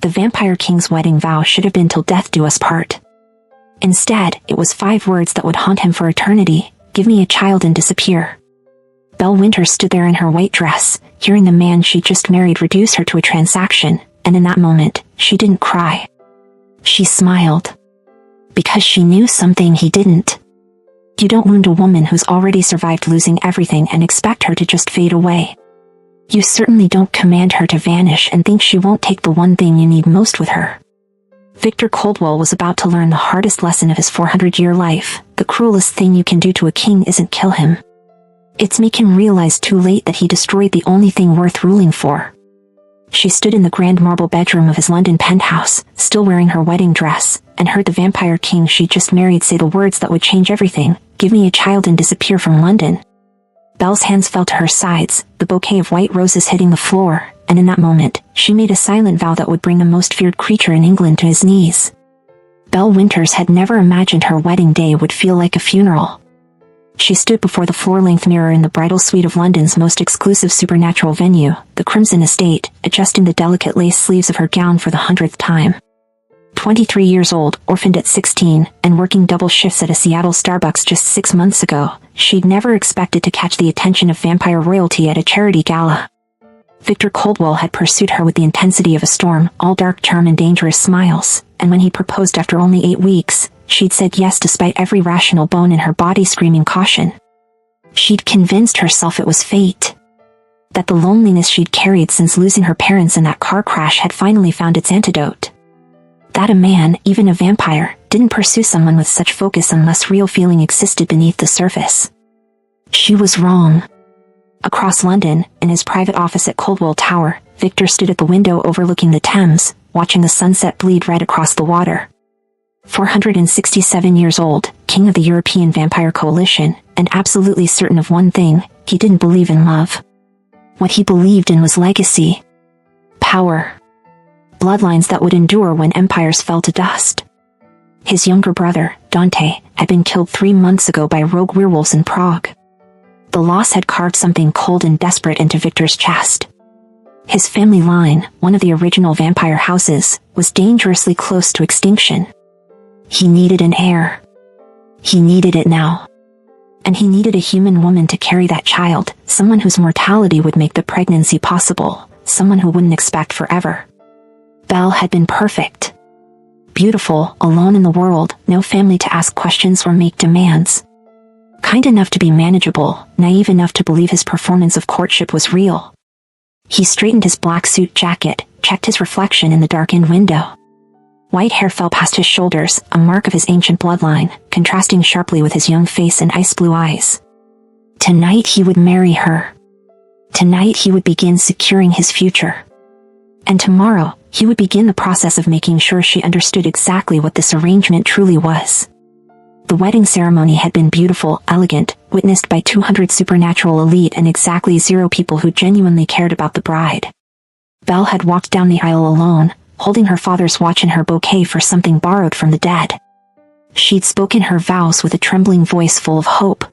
The Vampire King's wedding vow should have been "till death do us part." Instead, it was 5 words that would haunt him for eternity: "Give me a child and disappear." Belle Winters stood there in her white dress, hearing the man she'd just married reduce her to a transaction, and in that moment, she didn't cry. She smiled. Because she knew something he didn't. You don't wound a woman who's already survived losing everything and expect her to just fade away. You certainly don't command her to vanish and think she won't take the one thing you need most with her. Victor Coldwell was about to learn the hardest lesson of his 400-year life. The cruelest thing you can do to a king isn't kill him. It's make him realize too late that he destroyed the only thing worth ruling for. She stood in the grand marble bedroom of his London penthouse, still wearing her wedding dress, and heard the Vampire King she'd just married say the words that would change everything: "Give me a child and disappear from London." Belle's hands fell to her sides, the bouquet of white roses hitting the floor, and in that moment, she made a silent vow that would bring the most feared creature in England to his knees. Belle Winters had never imagined her wedding day would feel like a funeral. She stood before the floor-length mirror in the bridal suite of London's most exclusive supernatural venue, the Crimson Estate, adjusting the delicate lace sleeves of her gown for the 100th time. 23 years old, orphaned at 16, and working double shifts at a Seattle Starbucks just 6 months ago, she'd never expected to catch the attention of vampire royalty at a charity gala. Victor Coldwell had pursued her with the intensity of a storm, all dark charm and dangerous smiles, and when he proposed after only 8 weeks, she'd said yes despite every rational bone in her body screaming caution. She'd convinced herself it was fate. That the loneliness she'd carried since losing her parents in that car crash had finally found its antidote. That a man, even a vampire, didn't pursue someone with such focus unless real feeling existed beneath the surface. She was wrong. Across London, in his private office at Coldwell Tower, Victor stood at the window overlooking the Thames, watching the sunset bleed red across the water. 467 years old, king of the European Vampire Coalition, and absolutely certain of one thing: he didn't believe in love. What he believed in was legacy. Power. Bloodlines that would endure when empires fell to dust. His younger brother, Dante, had been killed 3 months ago by rogue werewolves in Prague. The loss had carved something cold and desperate into Victor's chest. His family line, one of the original vampire houses, was dangerously close to extinction. He needed an heir. He needed it now. And he needed a human woman to carry that child, someone whose mortality would make the pregnancy possible, someone who wouldn't expect forever. Belle had been perfect. Beautiful, alone in the world, no family to ask questions or make demands. Kind enough to be manageable, naive enough to believe his performance of courtship was real. He straightened his black suit jacket, checked his reflection in the darkened window. White hair fell past his shoulders, a mark of his ancient bloodline, contrasting sharply with his young face and ice-blue eyes. Tonight he would marry her. Tonight he would begin securing his future. And tomorrow, he would begin the process of making sure she understood exactly what this arrangement truly was. The wedding ceremony had been beautiful, elegant, witnessed by 200 supernatural elite and exactly 0 people who genuinely cared about the bride. Belle had walked down the aisle alone, holding her father's watch and her bouquet for something borrowed from the dead. She'd spoken her vows with a trembling voice full of hope.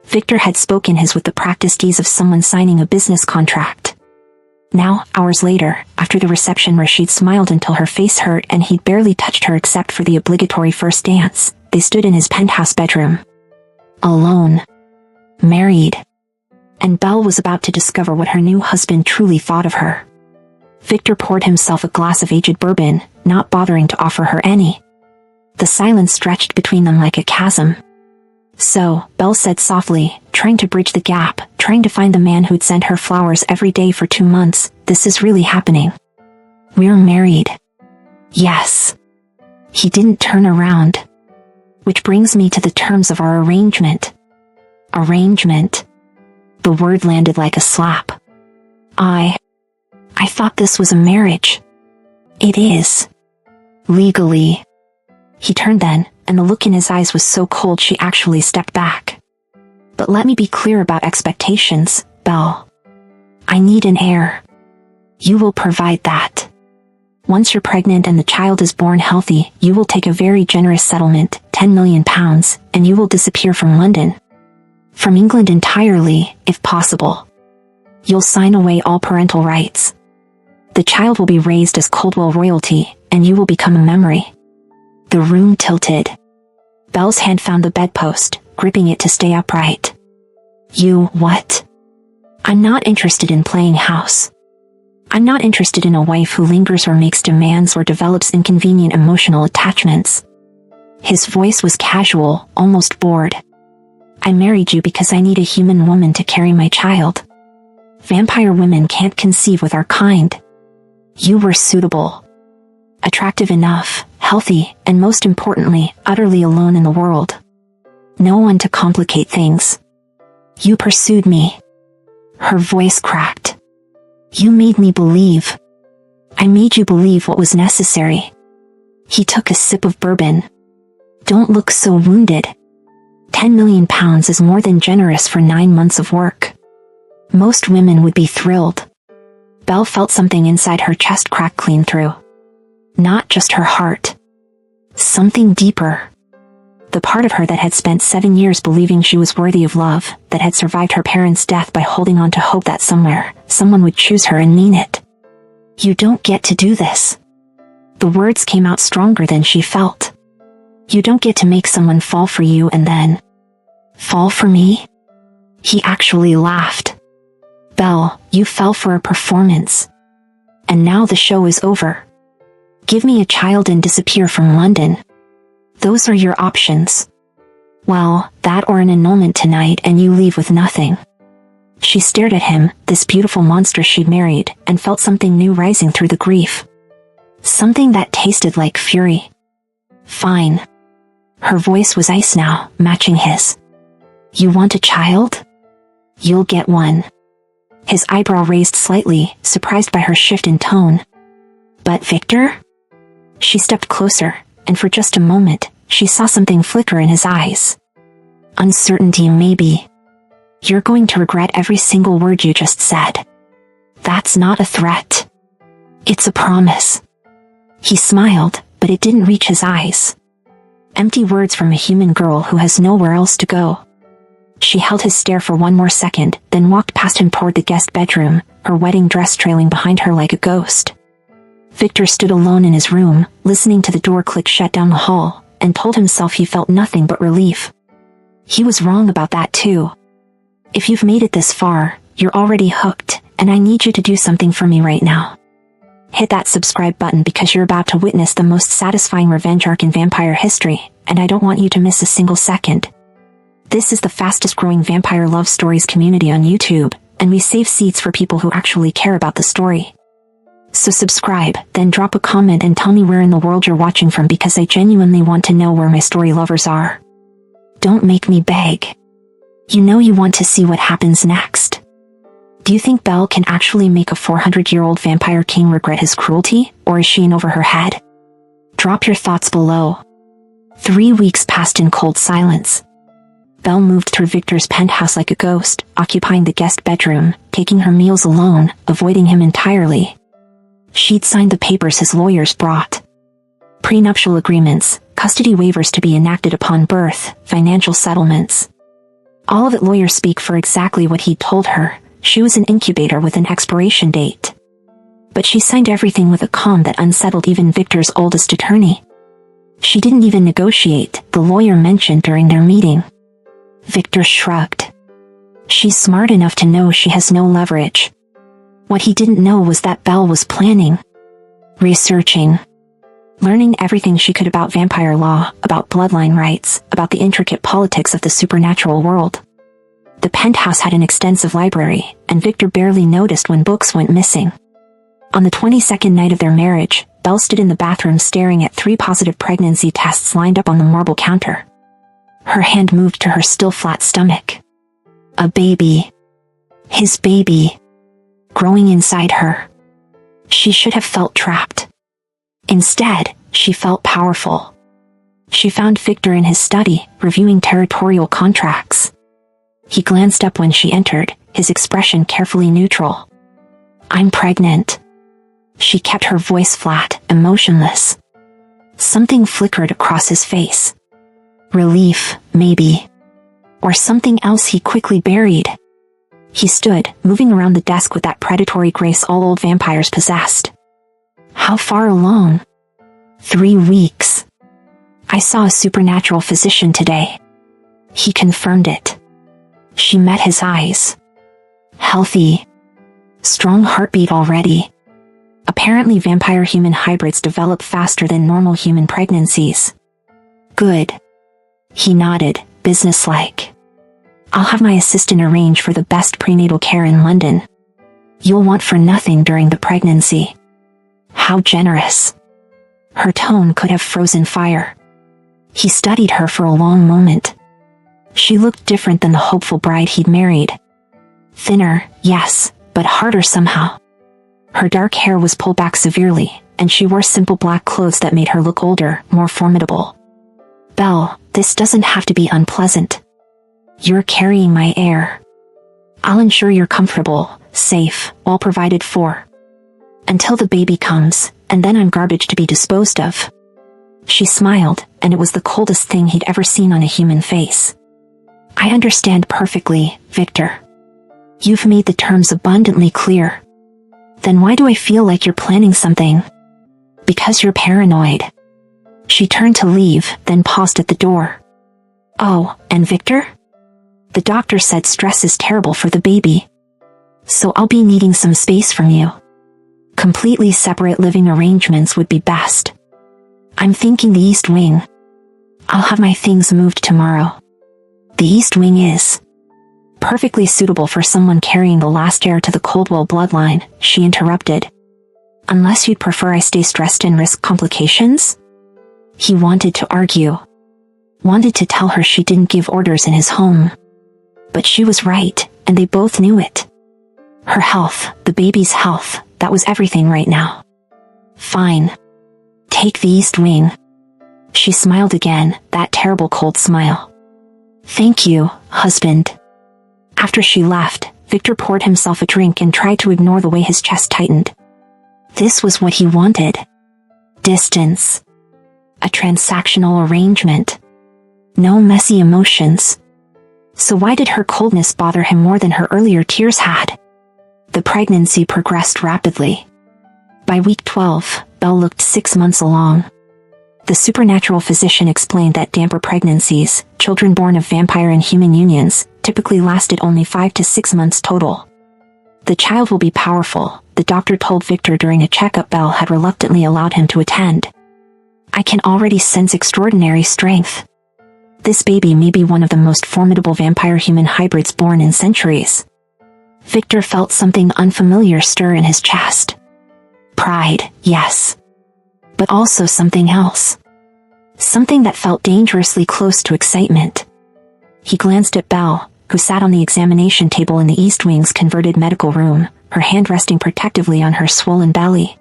Victor had spoken his with the practiced ease of someone signing a business contract. Now, hours later, after the reception where she'd smiled until her face hurt and he'd barely touched her except for the obligatory first dance, they stood in his penthouse bedroom. Alone. Married. And Belle was about to discover what her new husband truly thought of her. Victor poured himself a glass of aged bourbon, not bothering to offer her any. The silence stretched between them like a chasm. "So," Belle said softly, trying to bridge the gap, trying to find the man who'd sent her flowers every day for 2 months, "this is really happening. We're married." "Yes." He didn't turn around. "Which brings me to the terms of our arrangement." Arrangement. The word landed like a slap. I thought this was a marriage." "It is. Legally." He turned then, and the look in his eyes was so cold she actually stepped back. "But let me be clear about expectations, Belle. I need an heir. You will provide that. Once you're pregnant and the child is born healthy, you will take a very generous settlement, £10 million, and you will disappear from London. From England entirely, if possible. You'll sign away all parental rights. The child will be raised as Coldwell royalty, and you will become a memory." The room tilted. Belle's hand found the bedpost, gripping it to stay upright. "You, what?" "I'm not interested in playing house. I'm not interested in a wife who lingers or makes demands or develops inconvenient emotional attachments." His voice was casual, almost bored. "I married you because I need a human woman to carry my child. Vampire women can't conceive with our kind. You were suitable. Attractive enough, healthy, and most importantly, utterly alone in the world. No one to complicate things. You pursued me." Her voice cracked. "You made me believe. I made you believe what was necessary." He took a sip of bourbon. "Don't look so wounded. £10 million is more than generous for 9 months of work. Most women would be thrilled." Belle felt something inside her chest crack clean through. Not just her heart. Something deeper. The part of her that had spent 7 years believing she was worthy of love, that had survived her parents' death by holding on to hope that somewhere, someone would choose her and mean it. "You don't get to do this." The words came out stronger than she felt. "You don't get to make someone fall for you and then fall for me?" He actually laughed. "Belle, you fell for a performance. And now the show is over. Give me a child and disappear from London. Those are your options. Well, that or an annulment tonight and you leave with nothing." She stared at him, this beautiful monster she'd married, and felt something new rising through the grief. Something that tasted like fury. "Fine." Her voice was ice now, matching his. "You want a child? You'll get one." His eyebrow raised slightly, surprised by her shift in tone. "But Victor?" She stepped closer, and for just a moment, she saw something flicker in his eyes. "Uncertainty, maybe. You're going to regret every single word you just said. That's not a threat. It's a promise." He smiled, but it didn't reach his eyes. Empty words from a human girl who has nowhere else to go. She held his stare for one more second, then walked past him toward the guest bedroom, her wedding dress trailing behind her like a ghost. Victor stood alone in his room, listening to the door click shut down the hall, and told himself he felt nothing but relief. He was wrong about that too. If you've made it this far, you're already hooked, and I need you to do something for me right now. Hit that subscribe button because you're about to witness the most satisfying revenge arc in vampire history, and I don't want you to miss a single second. This is the fastest growing vampire love stories community on YouTube, and we save seats for people who actually care about the story. So subscribe, then drop a comment and tell me where in the world you're watching from because I genuinely want to know where my story lovers are. Don't make me beg. You know you want to see what happens next. Do you think Belle can actually make a 400-year-old vampire king regret his cruelty, or is she in over her head? Drop your thoughts below. 3 weeks passed in cold silence. Belle moved through Victor's penthouse like a ghost, occupying the guest bedroom, taking her meals alone, avoiding him entirely. She'd signed the papers his lawyers brought. Prenuptial agreements, custody waivers to be enacted upon birth, financial settlements. All of it lawyer speak for exactly what he'd told her. She was an incubator with an expiration date. But she signed everything with a calm that unsettled even Victor's oldest attorney. She didn't even negotiate, the lawyer mentioned during their meeting. Victor shrugged. She's smart enough to know she has no leverage. What he didn't know was that Belle was planning, researching, learning everything she could about vampire law, about bloodline rights, about the intricate politics of the supernatural world. The penthouse had an extensive library, and Victor barely noticed when books went missing. On the 22nd night of their marriage, Belle stood in the bathroom staring at 3 positive pregnancy tests lined up on the marble counter. Her hand moved to her still flat stomach. A baby. His baby. Growing inside her. She should have felt trapped. Instead, she felt powerful. She found Victor in his study, reviewing territorial contracts. He glanced up when she entered, his expression carefully neutral. "I'm pregnant." She kept her voice flat, emotionless. Something flickered across his face. Relief, maybe. Or something else he quickly buried. He stood, moving around the desk with that predatory grace all old vampires possessed. How far along? 3 weeks. I saw a supernatural physician today. He confirmed it. She met his eyes. Healthy. Strong heartbeat already. Apparently vampire-human hybrids develop faster than normal human pregnancies. Good. He nodded, businesslike. I'll have my assistant arrange for the best prenatal care in London. You'll want for nothing during the pregnancy. How generous. Her tone could have frozen fire. He studied her for a long moment. She looked different than the hopeful bride he'd married. Thinner, yes, but harder somehow. Her dark hair was pulled back severely, and she wore simple black clothes that made her look older, more formidable. Belle, this doesn't have to be unpleasant. You're carrying my heir. I'll ensure you're comfortable, safe, well provided for. Until the baby comes, and then I'm garbage to be disposed of. She smiled, and it was the coldest thing he'd ever seen on a human face. I understand perfectly, Victor. You've made the terms abundantly clear. Then why do I feel like you're planning something? Because you're paranoid. She turned to leave, then paused at the door. Oh, and Victor? The doctor said stress is terrible for the baby. So I'll be needing some space from you. Completely separate living arrangements would be best. I'm thinking the East Wing. I'll have my things moved tomorrow. The East Wing is perfectly suitable for someone carrying the last heir to the Coldwell bloodline, she interrupted. Unless you'd prefer I stay stressed and risk complications? He wanted to argue. Wanted to tell her she didn't give orders in his home. But she was right, and they both knew it. Her health, the baby's health, that was everything right now. Fine. Take the East Wing. She smiled again, that terrible cold smile. Thank you, husband. After she left, Victor poured himself a drink and tried to ignore the way his chest tightened. This was what he wanted. Distance. A transactional arrangement. No messy emotions. So why did her coldness bother him more than her earlier tears had? The pregnancy progressed rapidly. By week 12, Belle looked 6 months along. The supernatural physician explained that damper pregnancies, children born of vampire and human unions, typically lasted only 5 to 6 months total. The child will be powerful, the doctor told Victor during a checkup Belle had reluctantly allowed him to attend. I can already sense extraordinary strength. This baby may be one of the most formidable vampire-human hybrids born in centuries. Victor felt something unfamiliar stir in his chest. Pride, yes. But also something else. Something that felt dangerously close to excitement. He glanced at Belle, who sat on the examination table in the East Wing's converted medical room, her hand resting protectively on her swollen belly.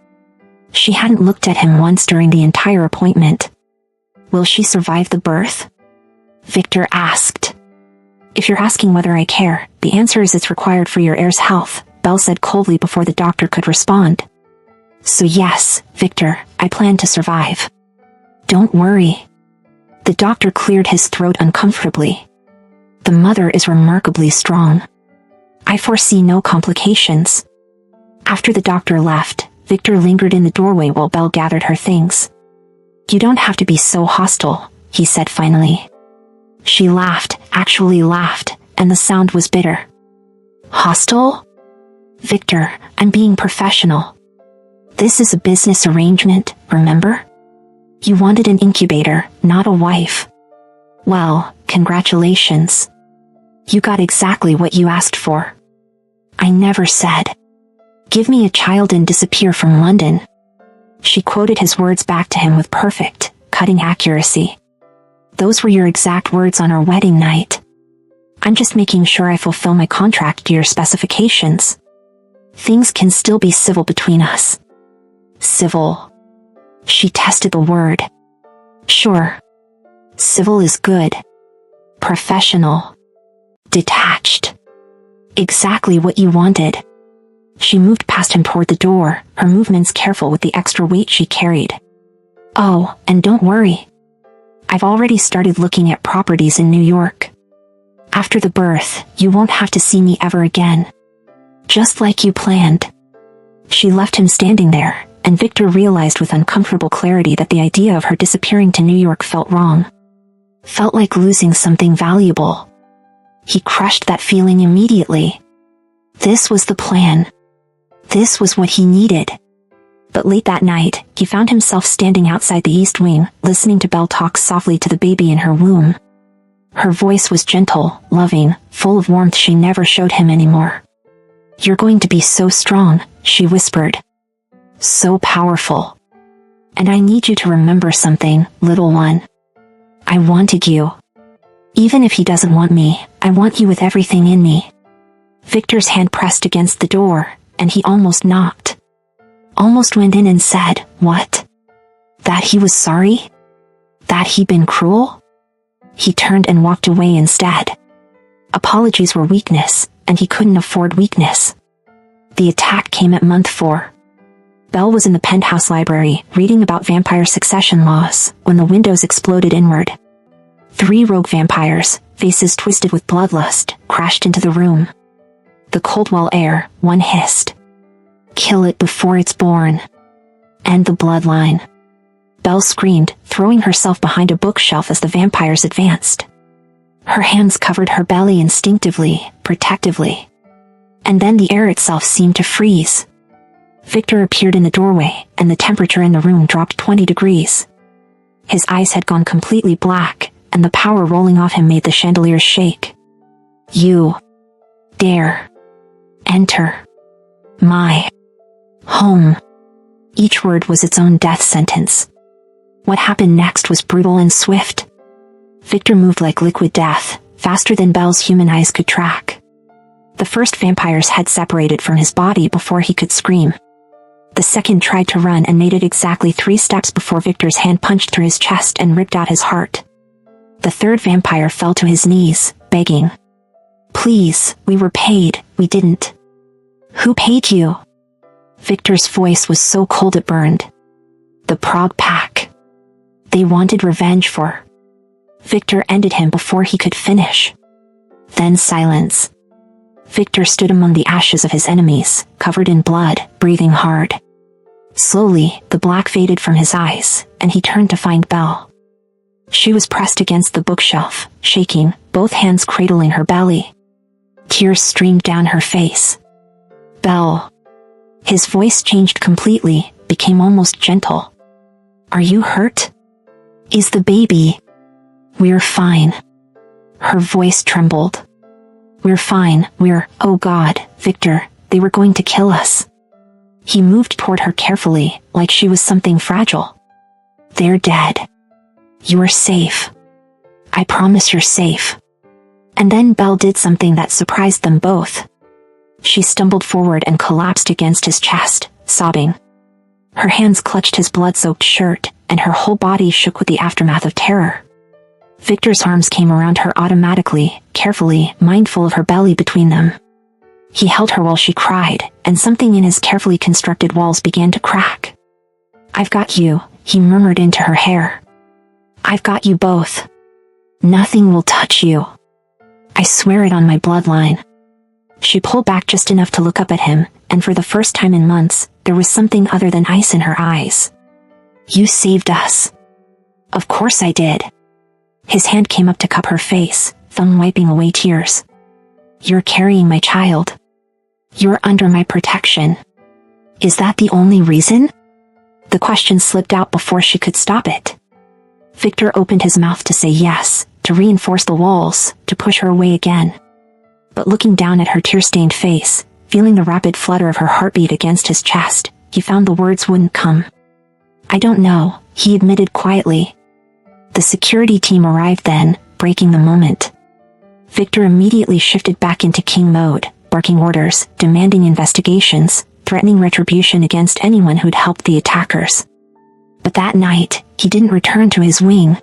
She hadn't looked at him once during the entire appointment. Will she survive the birth? Victor asked. If you're asking whether I care, the answer is it's required for your heir's health, Belle said coldly before the doctor could respond. So yes, Victor, I plan to survive. Don't worry. The doctor cleared his throat uncomfortably. The mother is remarkably strong. I foresee no complications. After the doctor left, Victor lingered in the doorway while Belle gathered her things. You don't have to be so hostile, he said finally. She laughed, actually laughed, and the sound was bitter. Hostile? Victor, I'm being professional. This is a business arrangement, remember? You wanted an incubator, not a wife. Well, congratulations. You got exactly what you asked for. I never said, give me a child and disappear from London. She quoted his words back to him with perfect, cutting accuracy. Those were your exact words on our wedding night. I'm just making sure I fulfill my contract to your specifications. Things can still be civil between us. Civil. She tested the word. Sure. Civil is good. Professional. Detached. Exactly what you wanted. She moved past him toward the door, her movements careful with the extra weight she carried. Oh, and don't worry. I've already started looking at properties in New York. After the birth, you won't have to see me ever again. Just like you planned. She left him standing there, and Victor realized with uncomfortable clarity that the idea of her disappearing to New York felt wrong. Felt like losing something valuable. He crushed that feeling immediately. This was the plan. This was what he needed. But late that night, he found himself standing outside the East Wing, listening to Belle talk softly to the baby in her womb. Her voice was gentle, loving, full of warmth she never showed him anymore. "You're going to be so strong," she whispered. "So powerful. And I need you to remember something, little one. I wanted you. Even if he doesn't want me, I want you with everything in me." Victor's hand pressed against the door, and he almost knocked. Almost went in and said, "What? That he was sorry? That he'd been cruel?" He turned and walked away instead. Apologies were weakness, and he couldn't afford weakness. The attack came at month 4. Belle was in the penthouse library, reading about vampire succession laws, when the windows exploded inward. 3 rogue vampires, faces twisted with bloodlust, crashed into the room. "The Coldwell heir," one hissed. "Kill it before it's born. End the bloodline." Belle screamed, throwing herself behind a bookshelf as the vampires advanced. Her hands covered her belly instinctively, protectively. And then the air itself seemed to freeze. Victor appeared in the doorway, and the temperature in the room dropped 20 degrees. His eyes had gone completely black, and the power rolling off him made the chandeliers shake. "You dare enter my home." Each word was its own death sentence. What happened next was brutal and swift. Victor moved like liquid death, faster than Belle's human eyes could track. The first vampire's head separated from his body before he could scream. The second tried to run and made it exactly 3 steps before Victor's hand punched through his chest and ripped out his heart. The third vampire fell to his knees, begging. "Please, we were paid, we didn't." "Who paid you?" Victor's voice was so cold it burned. "The Prague Pack. They wanted revenge for..." Victor ended him before he could finish. Then silence. Victor stood among the ashes of his enemies, covered in blood, breathing hard. Slowly, the black faded from his eyes, and he turned to find Belle. She was pressed against the bookshelf, shaking, both hands cradling her belly. Tears streamed down her face. "Belle." His voice changed completely, became almost gentle. "Are you hurt? Is the baby?" "We're fine." Her voice trembled. "We're fine, oh God, Victor, they were going to kill us." He moved toward her carefully, like she was something fragile. "They're dead. You're safe. I promise you're safe." And then Belle did something that surprised them both. She stumbled forward and collapsed against his chest, sobbing. Her hands clutched his blood-soaked shirt, and her whole body shook with the aftermath of terror. Victor's arms came around her automatically, carefully, mindful of her belly between them. He held her while she cried, and something in his carefully constructed walls began to crack. "I've got you," he murmured into her hair. "I've got you both. Nothing will touch you. I swear it on my bloodline." She pulled back just enough to look up at him, and for the first time in months, there was something other than ice in her eyes. "You saved us." "Of course I did." His hand came up to cup her face, thumb wiping away tears. "You're carrying my child. You're under my protection. Is that the only reason?" The question slipped out before she could stop it. Victor opened his mouth to say yes, to reinforce the walls, to push her away again. But looking down at her tear-stained face, feeling the rapid flutter of her heartbeat against his chest, he found the words wouldn't come. "I don't know," he admitted quietly. The security team arrived then, breaking the moment. Victor immediately shifted back into king mode, barking orders, demanding investigations, threatening retribution against anyone who'd helped the attackers. But that night, he didn't return to his wing.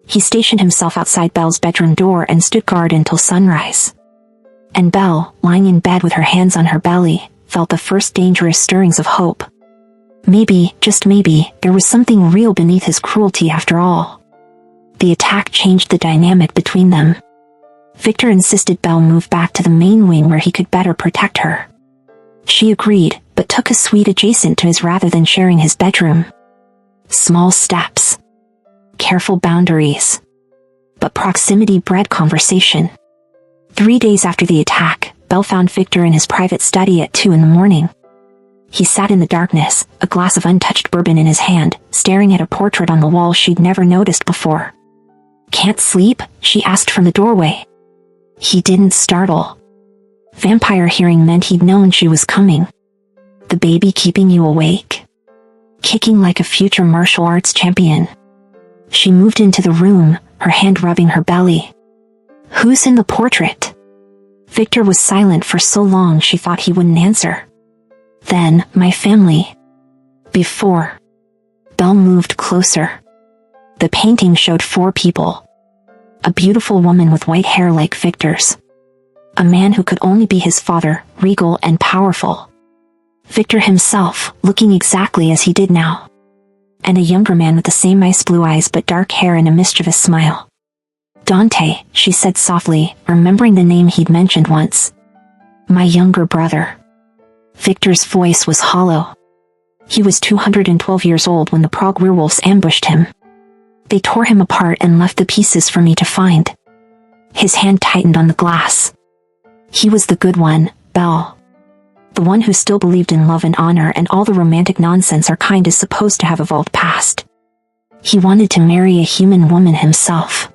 He stationed himself outside Belle's bedroom door and stood guard until sunrise. And Belle, lying in bed with her hands on her belly, felt the first dangerous stirrings of hope. Maybe, just maybe, there was something real beneath his cruelty after all. The attack changed the dynamic between them. Victor insisted Belle move back to the main wing where he could better protect her. She agreed, but took a suite adjacent to his rather than sharing his bedroom. Small steps. Careful boundaries. But proximity bred conversation. 3 days after the attack, Belle found Victor in his private study at 2 in the morning. He sat in the darkness, a glass of untouched bourbon in his hand, staring at a portrait on the wall she'd never noticed before. "Can't sleep?" she asked from the doorway. He didn't startle. Vampire hearing meant he'd known she was coming. "The baby keeping you awake?" Kicking like a future martial arts champion. She moved into the room, her hand rubbing her belly. "Who's in the portrait?" Victor was silent for so long she thought he wouldn't answer. "Then, my family." "Before." Belle moved closer. The painting showed 4 people. A beautiful woman with white hair like Victor's. A man who could only be his father, regal and powerful. Victor himself, looking exactly as he did now. And a younger man with the same ice blue eyes but dark hair and a mischievous smile. "Dante," she said softly, remembering the name he'd mentioned once. "My younger brother." Victor's voice was hollow. He was 212 years old when the Prague werewolves ambushed him. They tore him apart and left the pieces for me to find. His hand tightened on the glass. He was the good one, Belle. The one who still believed in love and honor and all the romantic nonsense our kind is supposed to have evolved past. He wanted to marry a human woman himself.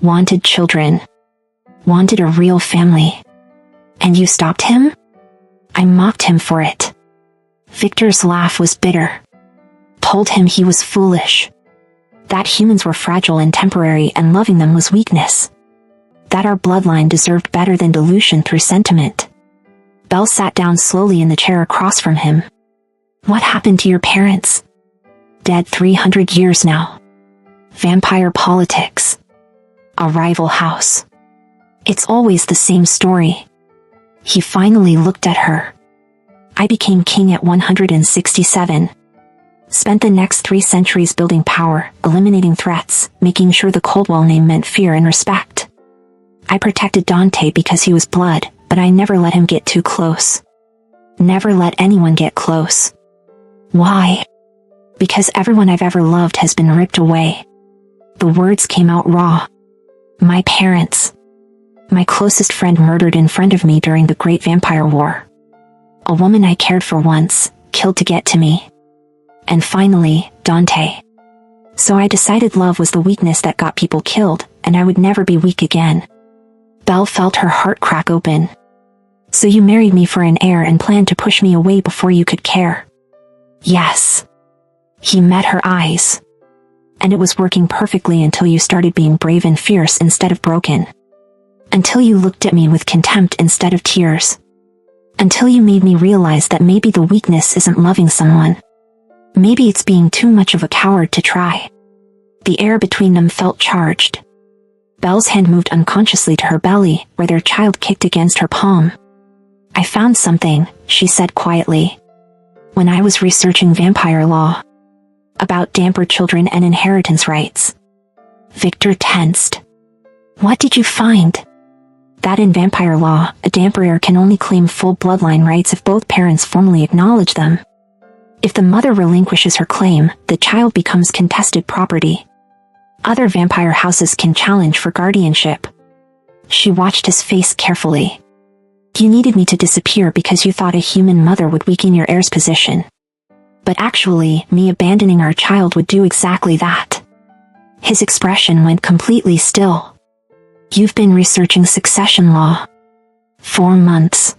Wanted children. Wanted a real family. And you stopped him? I mocked him for it. Victor's laugh was bitter. Told him he was foolish. That humans were fragile and temporary and loving them was weakness. That our bloodline deserved better than delusion through sentiment. Belle sat down slowly in the chair across from him. "What happened to your parents?" "Dead 300 years now. Vampire politics. A rival house. It's always the same story." He finally looked at her. "I became king at 167. Spent the next 3 centuries building power, eliminating threats, making sure the Coldwell name meant fear and respect. I protected Dante because he was blood, but I never let him get too close. Never let anyone get close. Why? Because everyone I've ever loved has been ripped away." The words came out raw. "My parents. My closest friend murdered in front of me during the Great Vampire War. A woman I cared for once, killed to get to me. And finally, Dante. So I decided love was the weakness that got people killed, and I would never be weak again." Belle felt her heart crack open. "So you married me for an heir and planned to push me away before you could care?" "Yes." He met her eyes. "And it was working perfectly until you started being brave and fierce instead of broken. Until you looked at me with contempt instead of tears. Until you made me realize that maybe the weakness isn't loving someone. Maybe it's being too much of a coward to try." The air between them felt charged. Belle's hand moved unconsciously to her belly, where their child kicked against her palm. "I found something," she said quietly. "When I was researching vampire law. About damper children and inheritance rights." Victor tensed. "What did you find?" "That in vampire law, a damper heir can only claim full bloodline rights if both parents formally acknowledge them. If the mother relinquishes her claim, the child becomes contested property. Other vampire houses can challenge for guardianship." She watched his face carefully. "You needed me to disappear because you thought a human mother would weaken your heir's position. But actually, me abandoning our child would do exactly that." His expression went completely still. "You've been researching succession law. 4 months.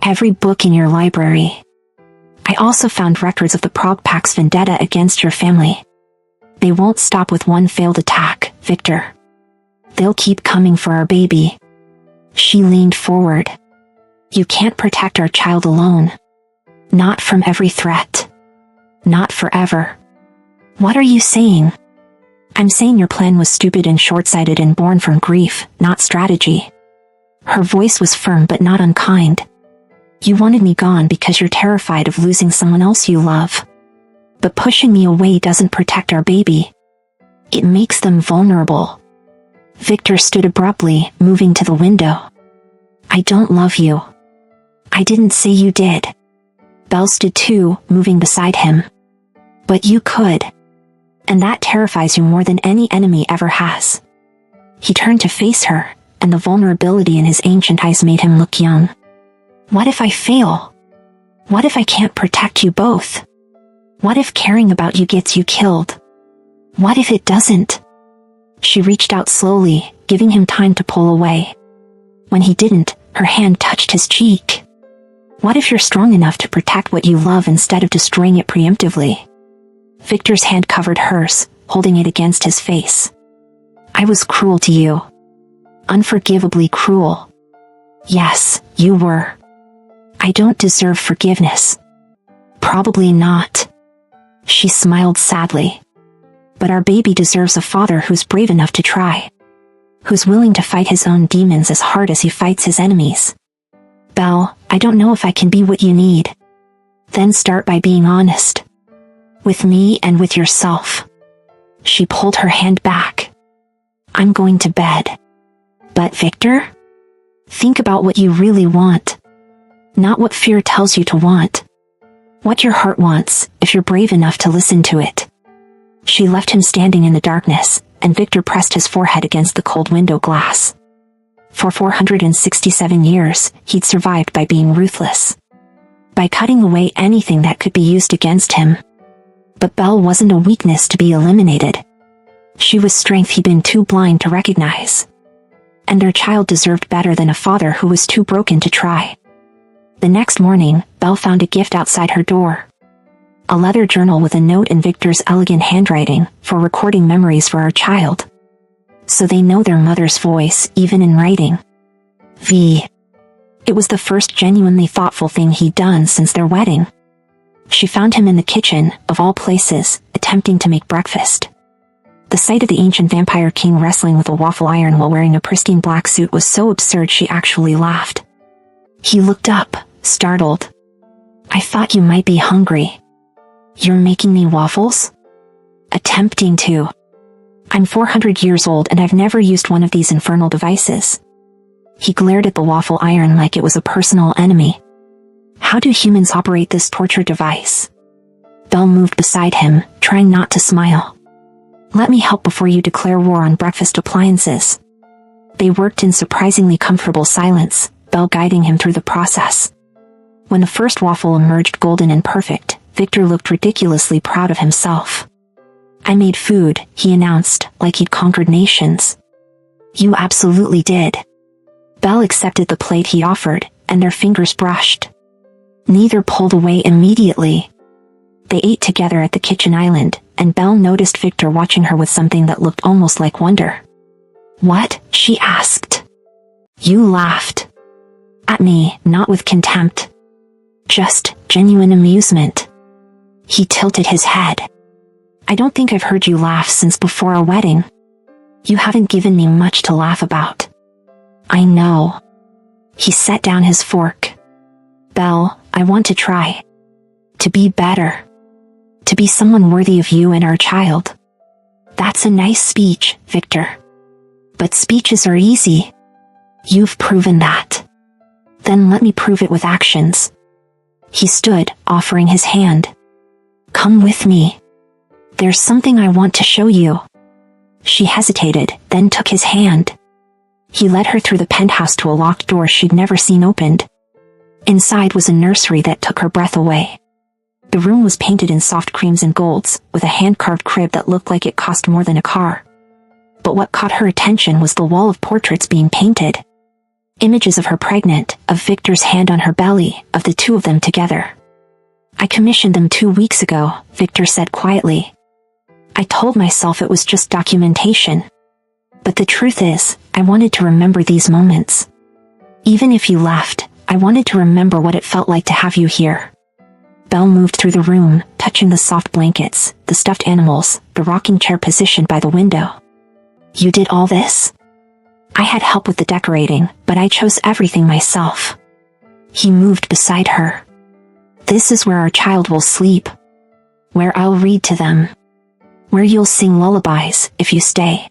Every book in your library. I also found records of the Prague Pact's vendetta against your family. They won't stop with one failed attack, Victor. They'll keep coming for our baby." She leaned forward. "You can't protect our child alone. Not from every threat. Not forever." "What are you saying?" "I'm saying your plan was stupid and short-sighted and born from grief, not strategy." Her voice was firm but not unkind. "You wanted me gone because you're terrified of losing someone else you love. But pushing me away doesn't protect our baby. It makes them vulnerable." Victor stood abruptly, moving to the window. "I don't love you." "I didn't say you did." Belle stood too, moving beside him. But you could. And that terrifies you more than any enemy ever has. He turned to face her, and the vulnerability in his ancient eyes made him look young. What if I fail? What if I can't protect you both? What if caring about you gets you killed? What if it doesn't? She reached out slowly, giving him time to pull away. When he didn't, her hand touched his cheek. What if you're strong enough to protect what you love instead of destroying it preemptively? Victor's hand covered hers, holding it against his face. I was cruel to you. Unforgivably cruel. Yes, you were. I don't deserve forgiveness. Probably not. She smiled sadly. But our baby deserves a father who's brave enough to try. Who's willing to fight his own demons as hard as he fights his enemies. Belle, I don't know if I can be what you need. Then start by being honest. With me and with yourself. She pulled her hand back. I'm going to bed. But Victor? Think about what you really want. Not what fear tells you to want. What your heart wants, if you're brave enough to listen to it. She left him standing in the darkness, and Victor pressed his forehead against the cold window glass. For 467 years, he'd survived by being ruthless. By cutting away anything that could be used against him. But Belle wasn't a weakness to be eliminated. She was strength he'd been too blind to recognize. And their child deserved better than a father who was too broken to try. The next morning, Belle found a gift outside her door. A leather journal with a note in Victor's elegant handwriting, for recording memories for our child. So they know their mother's voice, even in writing. V. It was the first genuinely thoughtful thing he'd done since their wedding. She found him in the kitchen, of all places, attempting to make breakfast. The sight of the ancient vampire king wrestling with a waffle iron while wearing a pristine black suit was so absurd she actually laughed. He looked up, startled. I thought you might be hungry. You're making me waffles? Attempting to. I'm 400 years old and I've never used one of these infernal devices. He glared at the waffle iron like it was a personal enemy. How do humans operate this torture device? Belle moved beside him, trying not to smile. Let me help before you declare war on breakfast appliances. They worked in surprisingly comfortable silence, Belle guiding him through the process. When the first waffle emerged golden and perfect, Victor looked ridiculously proud of himself. I made food, he announced, like he'd conquered nations. You absolutely did. Belle accepted the plate he offered, and their fingers brushed. Neither pulled away immediately. They ate together at the kitchen island, and Belle noticed Victor watching her with something that looked almost like wonder. What? She asked. You laughed. At me, not with contempt. Just genuine amusement. He tilted his head. I don't think I've heard you laugh since before our wedding. You haven't given me much to laugh about. I know. He set down his fork. Belle, I want to try. To be better. To be someone worthy of you and our child. That's a nice speech, Victor. But speeches are easy. You've proven that. Then let me prove it with actions. He stood, offering his hand. Come with me. There's something I want to show you. She hesitated, then took his hand. He led her through the penthouse to a locked door she'd never seen opened. Inside was a nursery that took her breath away. The room was painted in soft creams and golds, with a hand-carved crib that looked like it cost more than a car. But what caught her attention was the wall of portraits being painted. Images of her pregnant, of Victor's hand on her belly, of the two of them together. I commissioned them 2 weeks ago, Victor said quietly. I told myself it was just documentation. But the truth is, I wanted to remember these moments. Even if you left, I wanted to remember what it felt like to have you here. Belle moved through the room, touching the soft blankets, the stuffed animals, the rocking chair positioned by the window. You did all this? I had help with the decorating, but I chose everything myself. He moved beside her. This is where our child will sleep. Where I'll read to them. Where you'll sing lullabies, if you stay.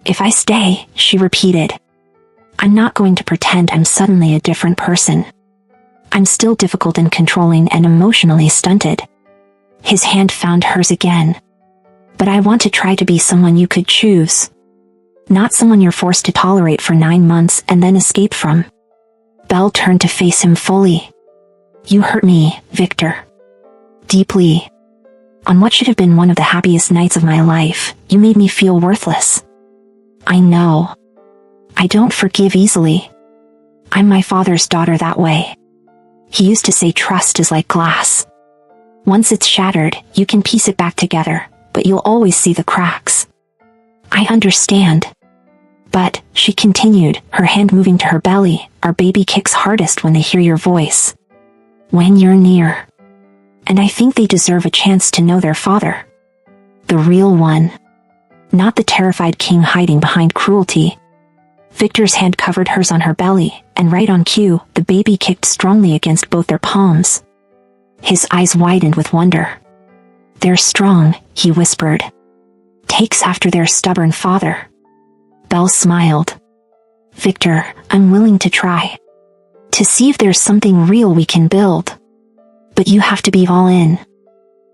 If I stay, she repeated. I'm not going to pretend I'm suddenly a different person. I'm still difficult and controlling and emotionally stunted. His hand found hers again. But I want to try to be someone you could choose. Not someone you're forced to tolerate for 9 months and then escape from. Belle turned to face him fully. You hurt me, Victor. Deeply. On what should have been one of the happiest nights of my life, you made me feel worthless. I know. I don't forgive easily. I'm my father's daughter that way. He used to say trust is like glass. Once it's shattered, you can piece it back together, but you'll always see the cracks. I understand. But, she continued, her hand moving to her belly, our baby kicks hardest when they hear your voice. When you're near. And I think they deserve a chance to know their father. The real one. Not the terrified king hiding behind cruelty. Victor's hand covered hers on her belly, and right on cue, the baby kicked strongly against both their palms. His eyes widened with wonder. They're strong, he whispered. Takes after their stubborn father. Belle smiled. Victor, I'm willing to try. To see if there's something real we can build. But you have to be all in.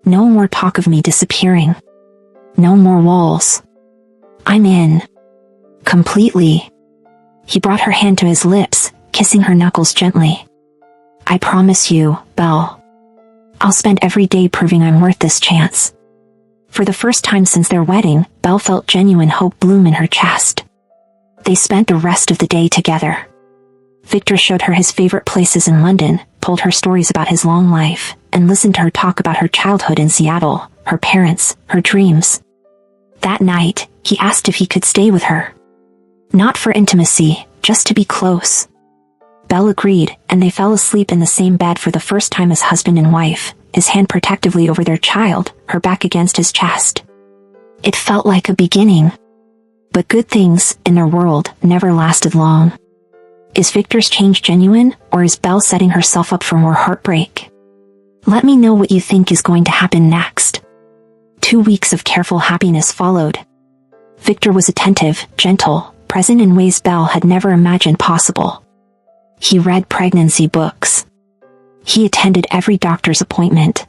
No more talk of me disappearing. No more walls. I'm in. Completely. He brought her hand to his lips, kissing her knuckles gently. I promise you, Belle. I'll spend every day proving I'm worth this chance. For the first time since their wedding, Belle felt genuine hope bloom in her chest. They spent the rest of the day together. Victor showed her his favorite places in London, told her stories about his long life, and listened to her talk about her childhood in Seattle, her parents, her dreams. That night, he asked if he could stay with her. Not for intimacy, just to be close. Belle agreed, and they fell asleep in the same bed for the first time as husband and wife, his hand protectively over their child, her back against his chest. It felt like a beginning. But good things, in their world, never lasted long. Is Victor's change genuine, or is Belle setting herself up for more heartbreak? Let me know what you think is going to happen next. 2 weeks of careful happiness followed. Victor was attentive, gentle, present in ways Belle had never imagined possible. He read pregnancy books. He attended every doctor's appointment.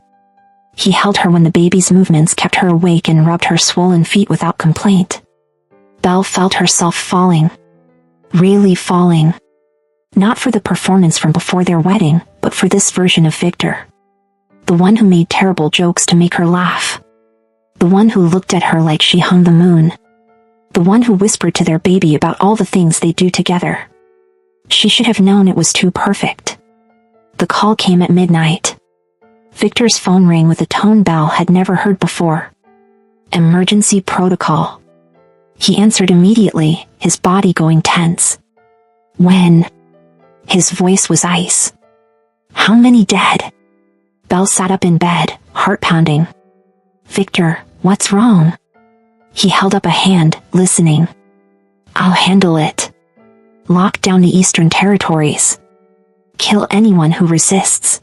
He held her when the baby's movements kept her awake and rubbed her swollen feet without complaint. Belle felt herself falling. Really falling. Not for the performance from before their wedding, but for this version of Victor. The one who made terrible jokes to make her laugh. The one who looked at her like she hung the moon. The one who whispered to their baby about all the things they do together. She should have known it was too perfect. The call came at midnight. Victor's phone rang with a tone Belle had never heard before. Emergency protocol. He answered immediately, his body going tense. When? His voice was ice. How many dead? Belle sat up in bed, heart pounding. Victor, what's wrong? He held up a hand, listening. I'll handle it. Lock down the Eastern Territories. Kill anyone who resists.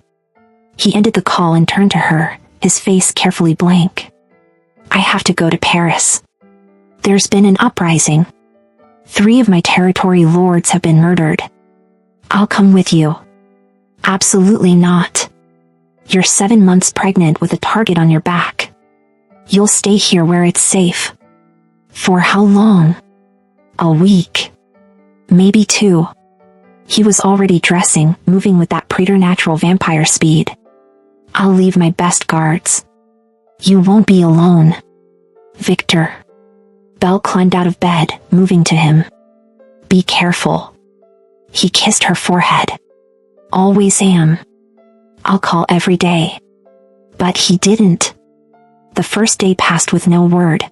He ended the call and turned to her, his face carefully blank. I have to go to Paris. There's been an uprising. 3 of my territory lords have been murdered. I'll come with you. Absolutely not. You're 7 months pregnant with a target on your back. You'll stay here where it's safe. For how long? A week. Maybe 2. He was already dressing, moving with that preternatural vampire speed. I'll leave my best guards. You won't be alone. Victor. Belle climbed out of bed, moving to him. Be careful. He kissed her forehead. Always am. I'll call every day. But he didn't. The first day passed with no word.